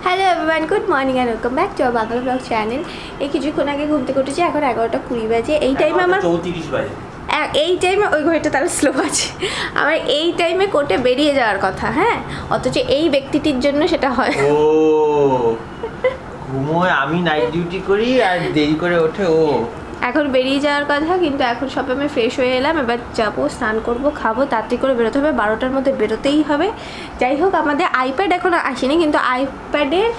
Hello everyone, good morning and welcome back to our Bangla blog channel. এই কিছুক্ষণ আগে ঘুম থেকে উঠেছি, এখন 11:20 বাজে। এই টাইমে আমার 34 বাজে। এই টাইমে ওই ঘড়িটা তার স্লো আছে। আমার এই টাইমে কোর্টে বেরিয়ে যাওয়ার কথা, হ্যাঁ, অথচ এই ব্যক্তিটির জন্য সেটা হয়। ও ঘুমোয়, আমি নাইট ডিউটি করি আর দেরি করে ওঠে ও। এখন বেরিয়ে যাওয়ার কথা, কিন্তু এখন সব আমি ফ্রেশ হয়ে এলাম। এবার যাবো, স্নান করবো, খাবো, তাড়াতাড়ি করে বেরোতে হবে, 12টার মধ্যে বেরোতেই হবে। যাই হোক, আমাদের আইপ্যাড এখনো আসেনি, কিন্তু আইপ্যাডের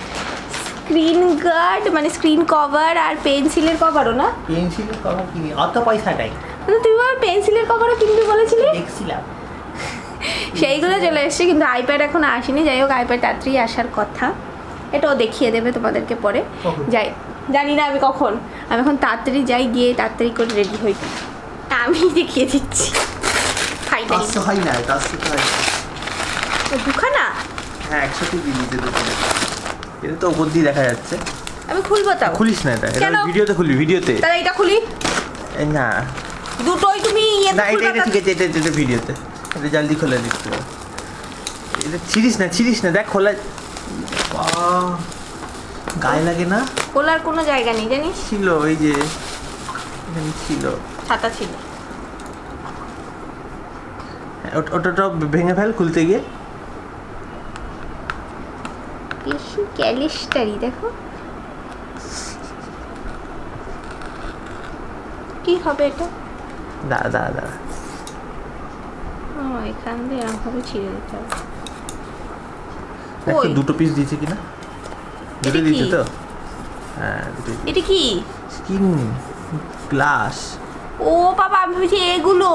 স্ক্রিন গার্ড মানে স্ক্রিন কভার আর পেন্সিলের কভারও না, পেন্সিলের কভার কিনি অত পয়সা নাই। তুই আবার পেন্সিলের কভারও কিনবি বলেছিলি, দেখছিলাম সেইগুলো চলে এসছে, কিন্তু আইপ্যাড এখন আসেনি। যাই হোক, আইপ্যাড তাড়াতাড়ি আসার কথা, এটাও দেখিয়ে দেবে তোমাদেরকে পরে। যাই, জানি না আমি কখন, আমি এখন তাড়াতাড়ি যাই, গিয়ে তাড়াতাড়ি করে রেডি হই। আমি দেখিয়ে দিচ্ছি দুখানা। হ্যাঁ, একসাথে দিয়ে দিতে দোকানে, এটা তো উপর দিয়ে দেখা যাচ্ছে। আমি খুলবো, তাও খুলিস না, এটা ভিডিওতে খুলবি, ভিডিওতে। তাহলে এটা খুলি না, দুটোই তুমি না, এটা ঠিক আছে, এটা ভিডিওতে, এটা জলদি খোলা দিচ্ছি। এটা ছিড়িস না, দেখ খোলা গায়ে লাগে না, খোলার কোনো জায়গা নেই জানিস। ছিল ওই যে ছিল, ছাতা ছিল, ওটা ভেঙে ফেল খুলতে গিয়ে। বেশি ক্যালিস্টারি দেখো কি হবে এটা। দাঁড়া এখান দিয়ে এরকমভাবে ছিঁড়ে দিতে হবে। দেখো দুটো পিস দিয়েছে কিনা, দুটো দিয়েছে তো। হ্যাঁ, এটা কি স্কিন গ্লাস? ও বাবা, আমি ভেবেছি এগুলো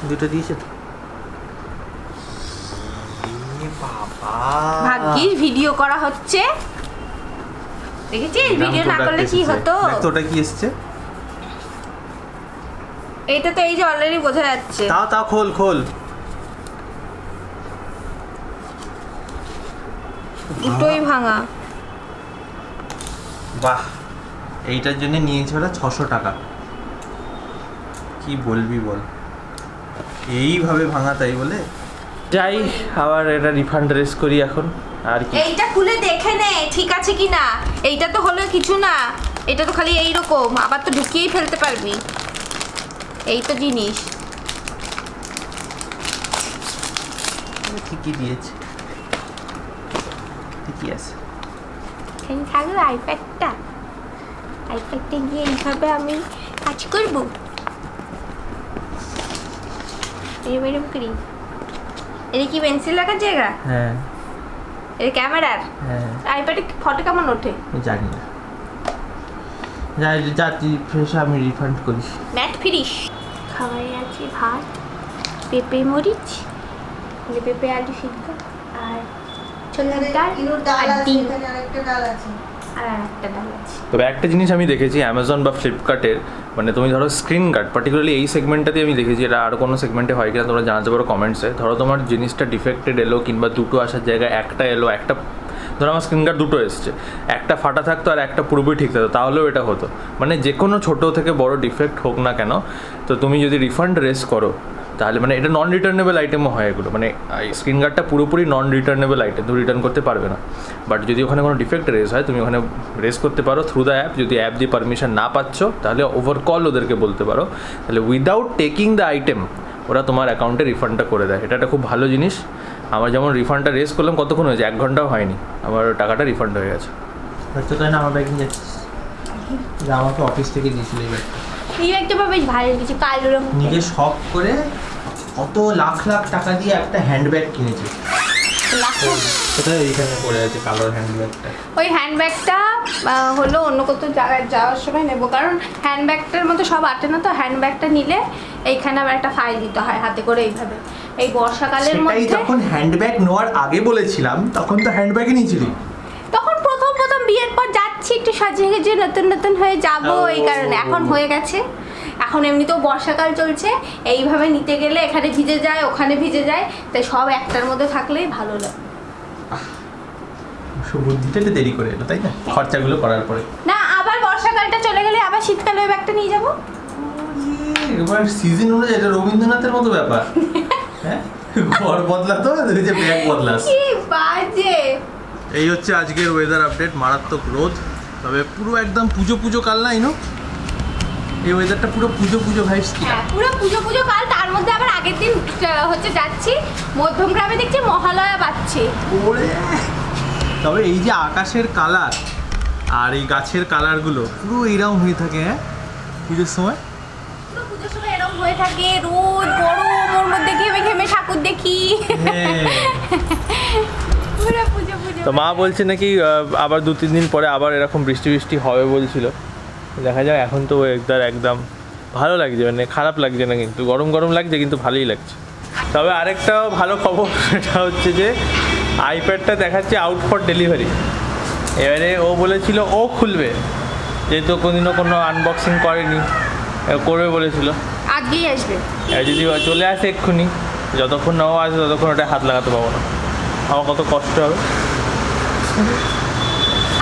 দুটো দিয়েছে তো। বাবা, ভাগ্যিস ভিডিও করা হচ্ছে, দেখেছিস? ভিডিও না করলে কি হতো। দেখো ওটা কি এসছে, এটা তো এই যে অলরেডি বোঝা যাচ্ছে। তাও খোল। দুটোই ভাঙা। বাহ, এইটার জন্য নিয়েছে ওরা 600 টাকা। কি বলবি বল, এইভাবে ভাঙা, তাই বলে। যাই, আবার এটা রিফান্ড রেস করি এখন। আর কি, এইটা খুলে দেখে নে ঠিক আছে কিনা। এইটা তো হলো কিছু না, এটা তো খালি এইরকম, আবার তো ঢুকিয়েই ফেলতে পারবি, এই তো জিনিস। ঠিকই দিয়েছে, ঠিকই আছে। এখানে থাকবে আইপ্যাডটা গিয়ে এইভাবে আমি কাজ করবো, এরকম করি। এটা কি পেন্সিল রাখার জায়গা? হ্যাঁ, এটা ক্যামেরার। হ্যাঁ, আইপ্যাডে ফটো কেমন ওঠে জানি না, যাচ্ছি ফ্রেশ, আমি রিফান্ড করিস। ম্যাট ফিরিস। খাবারে আছে ভাত, পেঁপে মরিচ, পেঁপে আলু সিদ্ধ, আর ছোলার ডাল, আর ডিম, আর একটা ডাল আছে। তবে একটা জিনিস আমি দেখেছি অ্যামাজন বা ফ্লিপকার্টের, মানে তুমি ধরো স্ক্রিন গার্ড, পার্টিকুলারলি এই সেগমেন্টটাতে আমি দেখেছি, এটা আর কোনো সেগমেন্টে হয় কিনা তোমরা জানাতে পারো কমেন্টসে। ধরো তোমার জিনিসটা ডিফেক্টেড এলো, কিংবা দুটো আসার জায়গায় একটা এলো, একটা ধরো আমার স্ক্রিন গার্ড দুটো এসছে, একটা ফাটা থাকতো আর একটা পুরোপুরি ঠিক থাকতো, তাহলেও এটা হতো। মানে যে কোনো ছোটো থেকে বড় ডিফেক্ট হোক না কেন, তো তুমি যদি রিফান্ড রেস করো, তাহলে মানে এটা নন রিটার্নেবল আইটেমও হয় এগুলো। মানে স্ক্রিন গার্ডটা পুরোপুরি নন রিটার্নেবল আইটেম, তুমি রিটার্ন করতে পারবে না। বাট যদি ওখানে কোনো ডিফেক্ট রেস হয়, তুমি ওখানে রেস করতে পারো থ্রু দ্য অ্যাপ। যদি অ্যাপ দিয়ে পারমিশন না পাচ্ছ, তাহলে ওভার কল ওদেরকে বলতে পারো, তাহলে উইদাউট টেকিং দ্য আইটেম ওরা তোমার অ্যাকাউন্টে রিফান্ডটা করে দেয়। এটা একটা খুব ভালো জিনিস। আমার যেমন রিফান্ডটা রেস করলাম, কতক্ষণ হয়েছে, 1 ঘন্টাও হয়নি, আমার টাকাটা রিফান্ড হয়ে গেছে। হয়তো তাই না, আমার ব্যাগ নিয়ে যাচ্ছিস, যা আমাকে অফিস থেকে দিয়েছিল এই ব্যাগটা। এই ব্যাগটা বেশ ভালো কিছু কালো রঙ, নিজে শখ করে কত লাখ টাকা দিয়ে একটা হ্যান্ডব্যাগ কিনেছে। কোথায় এইখানে পড়ে আছে কালোর হ্যান্ডব্যাগটা? ওই হ্যান্ডব্যাগটা হলো অন্য কোথাও জায়গায় যাওয়ার সময় নেবো, কারণ হ্যান্ডব্যাগটার মধ্যে সব আটে না তো। হ্যান্ডব্যাগটা নিলে এইখানে আবার একটা ফাইল দিতে হয় হাতে করে এইভাবে। এই বর্ষাকালের মধ্যে, যখন হ্যান্ডব্যাগ নেওয়ার আগে বলেছিলাম, তখন তো হ্যান্ডব্যাগই নিয়েছিলি। তখন প্রথম বিয়ের পর যাচ্ছি একটু সাজিয়ে গেছে, নতুন হয়ে যাবো, এই কারণে। এখন হয়ে গেছে, এখন এমনিতেও বর্ষাকাল চলছে, এইভাবে নিতে গেলে এখানে ভিজে যায়, ওখানে ভিজে যায়, তাই সব একটার মধ্যে থাকলেই ভালো লাগে। বুদ্ধিটা একটু দেরি করে এলো, তাই না, খরচাগুলো করার পরে। না, আবার বর্ষাকালটা চলে গেলে আবার শীতকালে ওই ব্যাগটা নিয়ে যাবো। এবার সিজন অনুযায়ী, এটা রবীন্দ্রনাথের মতো ব্যাপার। হ্যাঁ, ঘর বদলাতো, যে ব্যাগ বদলাস। কি বাজে। এই হচ্ছে আজকের ওয়েদার আপডেট, মারাত্মক রোদ, তবে পুরো একদম পুজো পুজো কাল না ইনো, এই ওয়েদারটা পুরো পুজো পুজো ভাইবস। হ্যাঁ পুরো পুজো পুজো কাল, তার মধ্যে আবার আগের দিন হচ্ছে যাচ্ছি মধ্যমগ্রামে, দেখছি মহালয়া পাচ্ছি। তবে এই যে আকাশের কালার আর এই গাছের কালারগুলো পুরো এইরকম হয়ে থাকে। হ্যাঁ পুজোর সময় পুরো পুজোর সময় এরকম হয়ে থাকে, রোদ গরম, ওর মধ্যে ঘেমে ঘেমে ঠাকুর দেখি। পুরো পুজো পুজো। তো মা বলছে নাকি আবার 2-3 দিন পরে আবার এরকম বৃষ্টি বৃষ্টি হবে বলছিল, দেখা যাক। এখন তো ওয়েদার একদম ভালো লাগছে, মানে খারাপ লাগছে না, কিন্তু গরম গরম লাগছে, কিন্তু ভালোই লাগছে। তবে আরেকটাও ভালো খবর, সেটা হচ্ছে যে আইপ্যাডটা দেখাচ্ছে আউট ফর ডেলিভারি। এবারে ও বলেছিল ও খুলবে, যেহেতু কোনোদিনও কোনো আনবক্সিং করেনি, করবে বলেছিল, আজকেই আসবে। যদি চলে আসে এক্ষুনি, যতক্ষণ না ও আসে ততক্ষণ ওটা হাত লাগাতে পারবো না, আমার কত কষ্ট হবে।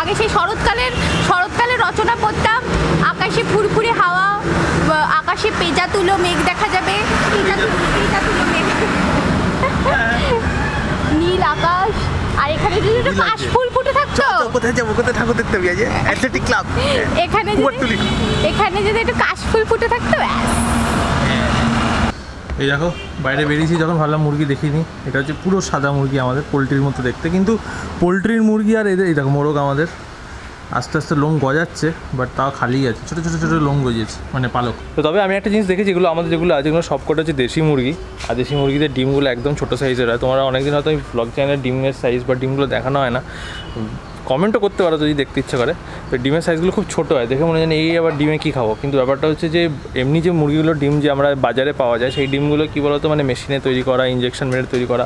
আগে সেই শরৎকালের রচনা পড়তাম, আকাশে ফুরফুরে হাওয়া, আকাশে পেঁজা তুলো মেঘ দেখা যাবে, পেঁজা তুলো মেঘ, নীল আকাশ, আর এখানে যদি একটু কাশফুল ফুটে থাকতো। কোথায় যাবো, কোথায় ঠাকুর দেখতে হবে? Athletic club. এখানে যদি একটু কাশফুল ফুটে থাকতো ব্যাস। এই দেখো বাইরে বেরিয়েছি যখন ভাবলাম মুরগি দেখিনি, এটা হচ্ছে পুরো সাদা মুরগি, আমাদের পোলট্রির মতো দেখতে, কিন্তু পোলট্রির মুরগি আর এদের এই দেখো মোরগ আমাদের আস্তে আস্তে লোম গজাচ্ছে, বাট তাও খালি আছে, ছোটো ছোটো ছোটো লোম গজিয়েছে, মানে পালক। তো তবে আমি একটা জিনিস দেখেছি, যেগুলো আমাদের যেগুলো আছে এগুলো সবকটা হচ্ছে দেশি মুরগি, আর দেশি মুরগিদের ডিমগুলো একদম ছোটো সাইজের হয়। তোমরা অনেকদিন হয়তো ব্লগ চ্যানেলের ডিমের সাইজ বা ডিমগুলো দেখানো হয় না, কমেন্টও করতে পারো যদি দেখতে ইচ্ছে করে। তো ডিমের সাইজগুলো খুব ছোটো হয়, দেখে মনে হয় এই আবার ডিমে কী খাবো, কিন্তু ব্যাপারটা হচ্ছে যে এমনি যে মুরগিগুলোর ডিম যে আমরা বাজারে পাওয়া যায়, সেই ডিমগুলো কী বলতো মানে মেশিনে তৈরি করা, ইঞ্জেকশন মেরে তৈরি করা,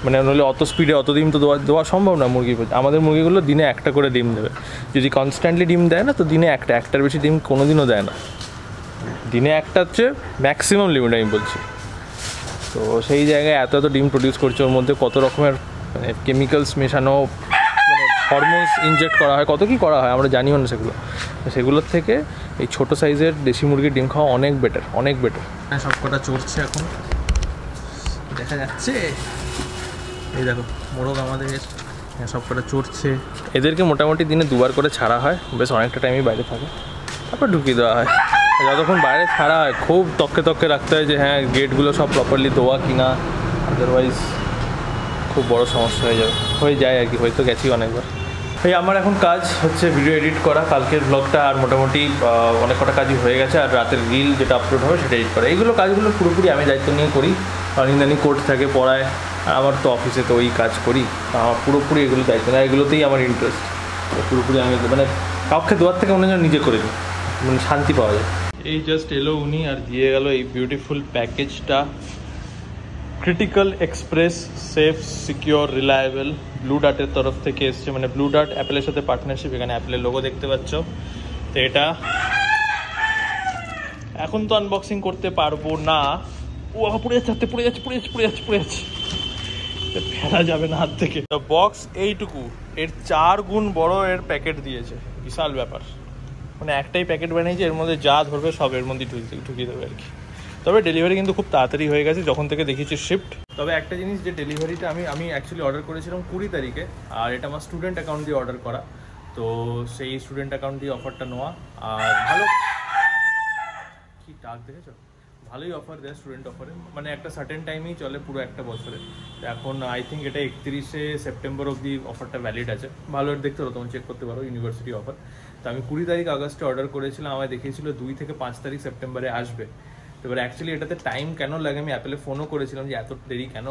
মানে নইলে অত স্পিডে অত ডিম তো দেওয়া সম্ভব না মুরগি। আমাদের মুরগিগুলো দিনে একটা করে ডিম দেবে, যদি কনস্ট্যান্টলি ডিম দেয় না তো দিনে একটার বেশি ডিম কোনো দিনও দেয় না, দিনে একটা হচ্ছে ম্যাক্সিমাম লিমিট আমি বলছি। তো সেই জায়গায় এত ডিম প্রডিউস করছে, ওর মধ্যে কত রকমের মানে কেমিক্যালস মেশানো, মানে হরমোনস ইনজেক্ট করা হয়, কত কী করা হয় আমরা জানিও না সেগুলো। সেগুলোর থেকে এই ছোটো সাইজের দেশি মুরগির ডিম খাওয়া অনেক বেটার, অনেক বেটার। সব কটা চড়ছে এখন দেখা যাচ্ছে, এই দেখো মোরগ আমাদের সব কটা চড়ছে। এদেরকে মোটামুটি দিনে 2বার করে ছাড়া হয়, বেশ অনেকটা টাইমই বাইরে থাকে, তারপর ঢুকিয়ে দেওয়া হয়। যতক্ষণ বাইরে ছাড়া হয় খুব তককে রাখতে হয় যে হ্যাঁ গেটগুলো সব প্রপারলি দেওয়া কিনা, আদারওয়াইজ খুব বড় সমস্যা হয়ে যায় আর কি, হয়তো গেছি অনেকবার। এই আমার এখন কাজ হচ্ছে ভিডিও এডিট করা, কালকের ব্লগটা আর মোটামুটি অনেক কটা কাজই হয়ে গেছে, আর রাতের রিল যেটা আপলোড হবে সেটা এডিট করা। এইগুলো কাজগুলো পুরোপুরি আমি দায়িত্ব নিয়ে করি, নিন্দানি কোর্ট থাকে পড়ায়, আর আমার তো অফিসে তো ওই কাজ করি, আমার পুরোপুরি এগুলো দায়িত্ব না, এগুলোতেই আমার ইন্টারেস্ট পুরোপুরি। আমি মানে কাউকে দেওয়ার থেকে মনে হয় নিজে করে নিই, মানে শান্তি পাওয়া যায়। এই জাস্ট এলো উনি আর দিয়ে গেল এই বিউটিফুল প্যাকেজটা, critical express safe secure reliable, blue ডার্টের তরফ থেকে এসছে, মানে ব্লু ডার্ট অ্যাপেলের সাথে পার্টনারশিপ, এখানে অ্যাপেলের লোগো দেখতে পাচ্ছ। তো এটা এখন তো আনবক্সিং করতে পারবো না, ও পুড়ে যাচ্ছে, পুড়ে যাচ্ছে, ফেলা যাবে না হাত থেকে। বক্স এইটুকু, এর 4 গুণ বড় এর প্যাকেট দিয়েছে, বিশাল ব্যাপার, মানে একটাই প্যাকেট বানিয়েছে, এর মধ্যে যা ধরবে সব এর মধ্যে ঢুকিয়ে দেবে আর কি। তবে ডেলিভারি কিন্তু খুব তাড়াতাড়ি হয়ে গেছে যখন থেকে দেখিয়েছি শিফট। তবে একটা জিনিস, যে ডেলিভারিটা আমি অ্যাকচুয়ালি অর্ডার করেছিলাম 20 তারিখে, আর এটা আমার স্টুডেন্ট অ্যাকাউন্ট দিয়ে অর্ডার করা, তো সেই স্টুডেন্ট অ্যাকাউন্ট দিয়ে অফারটা নেওয়া, আর ভালো কি ডাক দেখেছো, ভালোই অফার দেয় স্টুডেন্ট অফারে, মানে একটা সার্টেন টাইমেই চলে পুরো একটা বছরে। তো এখন আই থিঙ্ক এটা 31শে সেপ্টেম্বর অবধি অফারটা ভ্যালিড আছে, ভালো দেখতে পারো, তখন চেক করতে পারো, ইউনিভার্সিটি অফার। তো আমি 20 তারিখ আগস্টে অর্ডার করেছিলাম, আমায় দেখিয়েছিল 2 থেকে 5 তারিখ সেপ্টেম্বরে আসবে। এবার অ্যাকচুয়ালি এটাতে টাইম কেন লাগে, আমি অ্যাপেলে ফোনও করেছিলাম যে এত দেরি কেন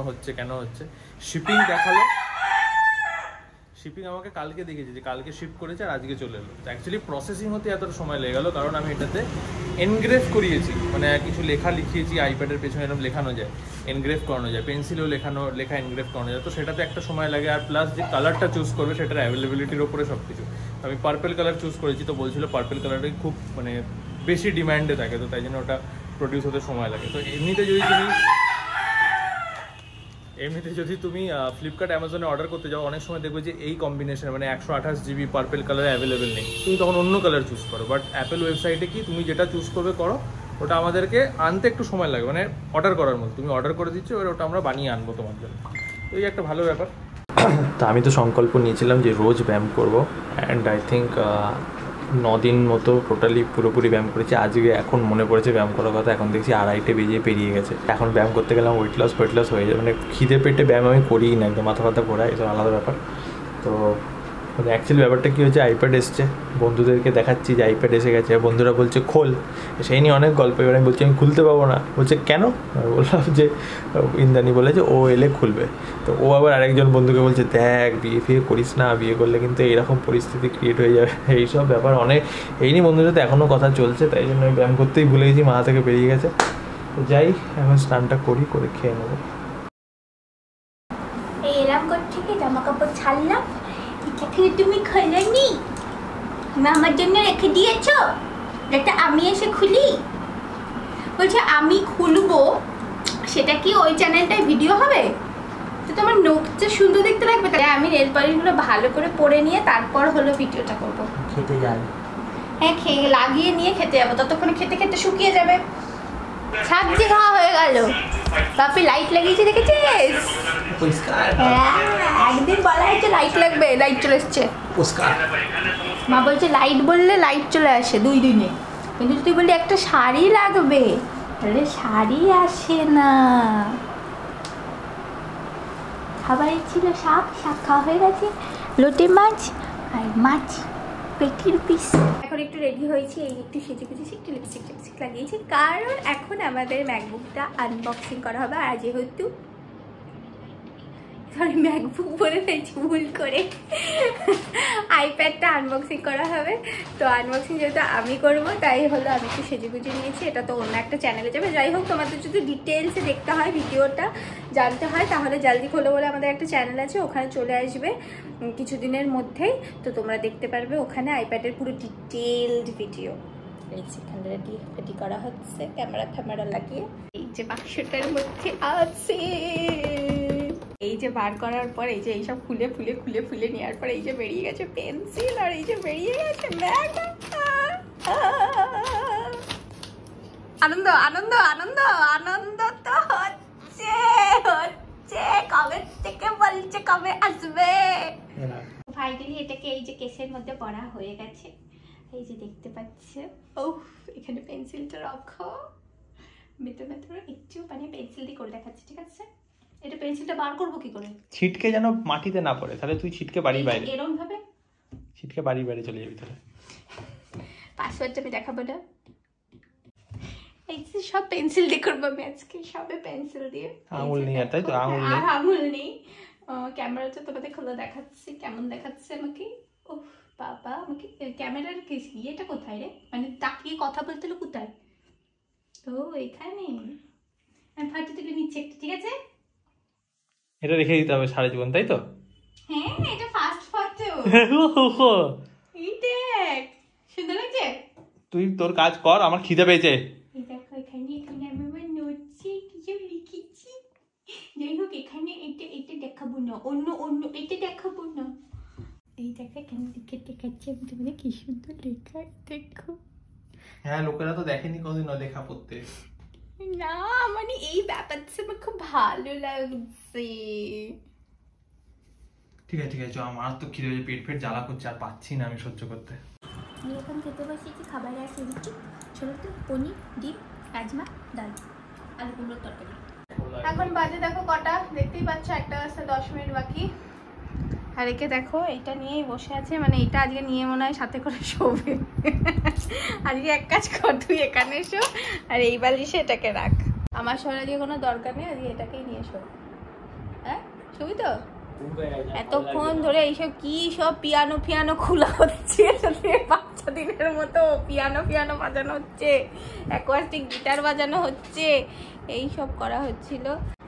হচ্ছে। শিপিং দেখালো, শিপিং আমাকে কালকে দেখিয়েছে যে কালকে শিপ করেছে আর আজকে চলে এলো। তো অ্যাকচুয়ালি প্রসেসিং হতে এতটা সময় লেগে গেলো, কারণ আমি এটাতে এনগ্রেভ করিয়েছি, মানে কিছু লেখা লিখিয়েছি, আইপ্যাডের পেছনে এরকম লেখানো যায়, এনগ্রেভ করানো যায়, পেন্সিলেও লেখা এনগ্রেভ করানো যায়, তো সেটাতে একটা সময় লাগে। আর প্লাস যে কালারটা চুজ করবে সেটার অ্যাভেলেবিলিটির ওপরে সব কিছু। আমি পার্পেল কালার চুজ করেছি, তো বলছিল পার্পেল কালারটাই খুব মানে বেশি ডিম্যান্ডে থাকে, তো তাই জন্য ওটা প্রডিউস হতে সময় লাগে। তো এমনিতে যদি তুমি ফ্লিপকার্ট অ্যামাজনে অর্ডার করতে যাও, অনেক সময় দেখবে যে এই কম্বিনেশন মানে 128 GB পার্পেল কালার অ্যাভেলেবেল নেই, তুমি তখন অন্য কালার চুজ করো। বাট অ্যাপেল ওয়েবসাইটে কি তুমি যেটা চুজ করবে করো, ওটা আমাদেরকে আনতে একটু সময় লাগে, মানে অর্ডার করার মতো তুমি অর্ডার করে দিচ্ছ, এবার ওটা আমরা বানিয়ে আনবো তোমার জন্য। তো এই একটা ভালো ব্যাপার। তো আমি তো সংকল্প নিয়েছিলাম যে রোজ ব্যায়াম করব, অ্যান্ড আই থিঙ্ক 9 দিন মতো টোটালি পুরোপুরি ব্যায়াম করেছি। আজকে এখন মনে পড়েছে ব্যায়াম করার কথা, এখন দেখছি 2:30 বেজে পেরিয়ে গেছে। এখন ব্যায়াম করতে গেলাম ওয়েট লস হয়ে যায়, মানে খিদে পেটে ব্যায়াম আমি করিই না, একদম মাথা ঘোরা, এসব আলাদা ব্যাপার। তো মানে অ্যাকচুয়ালি ব্যাপারটা কী হচ্ছে, আইপ্যাড এসছে, বন্ধুদেরকে দেখাচ্ছি যে আইপ্যাড এসে গেছে, বন্ধুরা বলছে খোল, সেই নিয়ে অনেক গল্প। এবার আমি বলছি আমি খুলতে পারবো না, বলছে কেন? বললাম যে ইন্দ্রাণী বলে যে ও এলে খুলবে। তো ও আবার আরেকজন বন্ধুকে বলছে দেখ বিয়ে করিস না, বিয়ে করলে কিন্তু এইরকম পরিস্থিতি ক্রিয়েট হয়ে যাবে, এইসব ব্যাপার অনেক। এই নিয়ে বন্ধুর সাথে এখনও কথা চলছে, তাই জন্য আমি ব্যায়াম করতেই ভুলে গেছি, মাথা থেকে বেরিয়ে গেছে। তো যাই, এখন স্নানটা করে খেয়ে নেবো। এই এলাম করছি কি জামা কাপড় ছাড়লাম, এটা খেয়ে তুমি খোলনি, আমার জন্য রেখে দিয়েছো, এটা আমি এসে খুলি। বলছে আমি খুলবো, সেটা কি ওই চ্যানেলটায় ভিডিও হবে? তো তোমার নোটটা সুন্দর দেখতে লাগবে, তাই আমি নেল পালিশগুলো ভালো করে পরে নিয়ে তারপর হলো ভিডিওটা করবো। খেতে যাবে? হ্যাঁ, খেয়ে লাগিয়ে নিয়ে খেতে যাবো, ততক্ষণে খেতে খেতে শুকিয়ে যাবে। সবজি খাওয়া হয়ে গেল, বাপি লাইট লাগিয়েছে দেখেছিস? একদিন বলা হয়েছে লাইট লাগবে, লাইট চলে এসছে। মা বলছে লাইট বললে লাইট চলে আসে 2 দিনে, কিন্তু তুই বললি একটা শাড়ি লাগবে, তাহলে শাড়ি আসে না। খাবারই ছিল শাক খাওয়া হয়ে গেছে, লোটে মাছ আর মাছ পেটির পিস। এখন একটু রেডি হয়েছি, এই একটু সেজেগুজেছি, একটু লিপস্টিক লাগিয়েছি, কারণ এখন আমাদের ম্যাকবুকটা আনবক্সিং করা হবে। আর যেহেতু সরি ম্যাকবুক বলে ফেলছি ভুল করে, আইপ্যাডটা আনবক্সিং করা হবে। তো আনবক্সিং যেহেতু আমি করবো, তাই হলো আমি একটু সেজেগুজে নিয়েছি। এটা তো অন্য একটা চ্যানেলে যাবে। যাই হোক, তোমাদের যদি ডিটেলসে দেখতে হয়, ভিডিওটা জানতে হয়, তাহলে জলদি খোলো বলে আমাদের একটা চ্যানেল আছে, ওখানে চলে আসবে কিছুদিনের মধ্যেই। তো তোমরা দেখতে পারবে ওখানে আইপ্যাডের পুরো ডিটেলড ভিডিও। এই সেখানে রেডি করা হচ্ছে ক্যামেরা লাগিয়ে। এই যে বাক্সটার মধ্যে আছে, এই যে বার করার পর এই যে এইসব খুলে নেওয়ার পর এই যে বেরিয়ে গেছে পেন্সিল, আর এই যে বেরিয়ে গেছে ব্যাগ। আনন্দ আনন্দ আনন্দ আনন্দ তো হচ্ছে, কবে থেকে বলছে কবে আসবে। ফাইনালি এটাকে এই যে কেসের মধ্যে পড়া হয়ে গেছে, এই যে দেখতে পাচ্ছে। ও এখানে পেন্সিলটা রাখো, ভেতরে একটু মানে পেন্সিল দিয়ে করে দেখাচ্ছি, ঠিক আছে? এটা পেন্সিলটা বার করবো কি করে? ছিটকে যেন মাটিতে না পড়ে, তাহলে তুই ছিটকে বাড়ি বাইরে, এরকম ভাবে ছিটকে বাড়ি বাইরে চলে যাবি। তাহলে পাসওয়ার্ডটা আমি দেখাবো না, এই যে সব পেন্সিল দিয়ে করবো আমি আজকে, সবে পেন্সিল দিয়ে। আঙুল নেই আর, তাই তো? আঙুল নেই। ক্যামেরাটা তোমাদের খুলে দেখাচ্ছি কেমন দেখাচ্ছে আমাকে। ও বাবা, আমাকে ক্যামেরার ইয়েটা কোথায় রে, মানে তাকিয়ে কথা বলতে হলো কোথায়? তো এখানে আমি ফাটো তুলে নিচ্ছি একটা, ঠিক আছে? এটা রেখে দিতে হবে সারা জীবন, তাই তো? হ্যাঁ, এটা ফার্স্ট ফটো। এই দেখ, সুন্দর লাগছে। তুই তোর কাজ কর, আমার খিদে পেয়েছে। এই দেখো, এখানে আমি আমার নোটসে কিছু লিখেছি। যাই হোক, এখানে এটা দেখাবো না, অন্য এটা দেখাবো না। এই দেখো এখানে লিখে দেখাচ্ছি আমি তোমাদের, কি সুন্দর লেখা দেখো। হ্যাঁ, লোকেরা তো দেখেনি কোনদিন লেখা পড়তে। না মানে এই ব্যাপারটা আমার খুব ভালো লাগছে। ঠিক আছে আমার তো খিদে পেয়েছে, পেট জ্বালা করছে, আর পাচ্ছি না আমি সহ্য করতে। আমি এখন খেতে বসেছি, খাবার আছে দিচ্ছি, ছোটো পনির, ডিম, রাজমা, ডাল, আলু কুমড়োর তরকারি। এখন বাজে দেখো কটা, দেখতেই পাচ্ছ 1টা বাজতে 10 মিনিট বাকি। আর একে দেখো, এইটা নিয়েই বসে আছে, মানে এটা আজকে নিয়ে মনে হয় সাথে করে শোবে। আজকে এক কাজ কর, তুই এখানে শো আর এই বালিশে এটাকে রাখ। আমার শোয়ার আজকে কোনো দরকার নেই, আজকে এটাকেই নিয়ে শো। হ্যাঁ শুবি তো? এতক্ষণ ধরে এইসব কি সব পিয়ানো খোলা হচ্ছে, বাচ্চা দিনের মতো পিয়ানো বাজানো হচ্ছে, অ্যাকোয়াস্টিক গিটার বাজানো হচ্ছে, এই সব করা হচ্ছিল।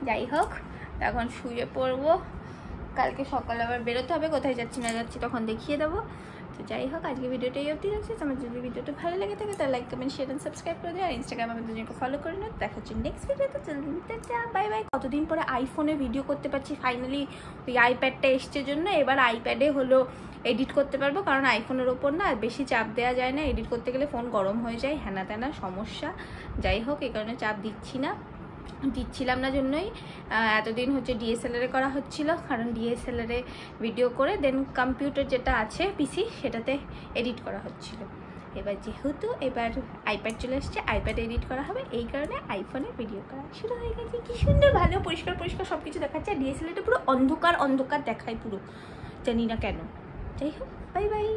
যাই হোক, এখন শুয়ে পড়বো, কালকে সকালে আবার বেরোতে হবে, কোথায় যাচ্ছি না যাচ্ছি তখন দেখিয়ে দেবো। তো যাই হোক, আজকে ভিডিওটা এই অবধি রাখছি। তোমার যদি ভিডিওটা ভালো লাগে থাকে তাহলে like comment share and subscribe করে দিও, আর ইনস্টাগ্রামে আমি দুজনকে ফলো করে নিও। দেখা হচ্ছে নেক্সট ভিডিওতে, বাই বাই। কতদিন পরে আইফোনে ভিডিও করতে পারছি, ফাইনালি ওই আইপ্যাডটা এসছে জন্য এবার আইপ্যাডে হলো এডিট করতে পারবো, কারণ আইফোনের ওপর না আর বেশি চাপ দেওয়া যায় না, এডিট করতে গেলে ফোন গরম হয়ে যায়, হ্যানা ত্যানা সমস্যা। যাই হোক, এই কারণে চাপ দিচ্ছি না। দিচ্ছিলাম না জন্যই এতদিন হচ্ছে ডিএসএলআরে করা হচ্ছিল, কারণ ডিএসএলআরে ভিডিও করে দেন কম্পিউটার যেটা আছে পিসি সেটাতে এডিট করা হচ্ছিল। এবার যেহেতু এবার আইপ্যাড চলে এসছে, আইপ্যাড এডিট করা হবে, এই কারণে আইফোনে ভিডিও করা শুরু হয়ে গেছে। কি সুন্দর ভালো পরিষ্কার পরিষ্কার সব কিছু দেখাচ্ছে, আর ডিএসএলআরটা পুরো অন্ধকার অন্ধকার দেখায় পুরো, জানি না কেন। যাই হোক, বাই বাই।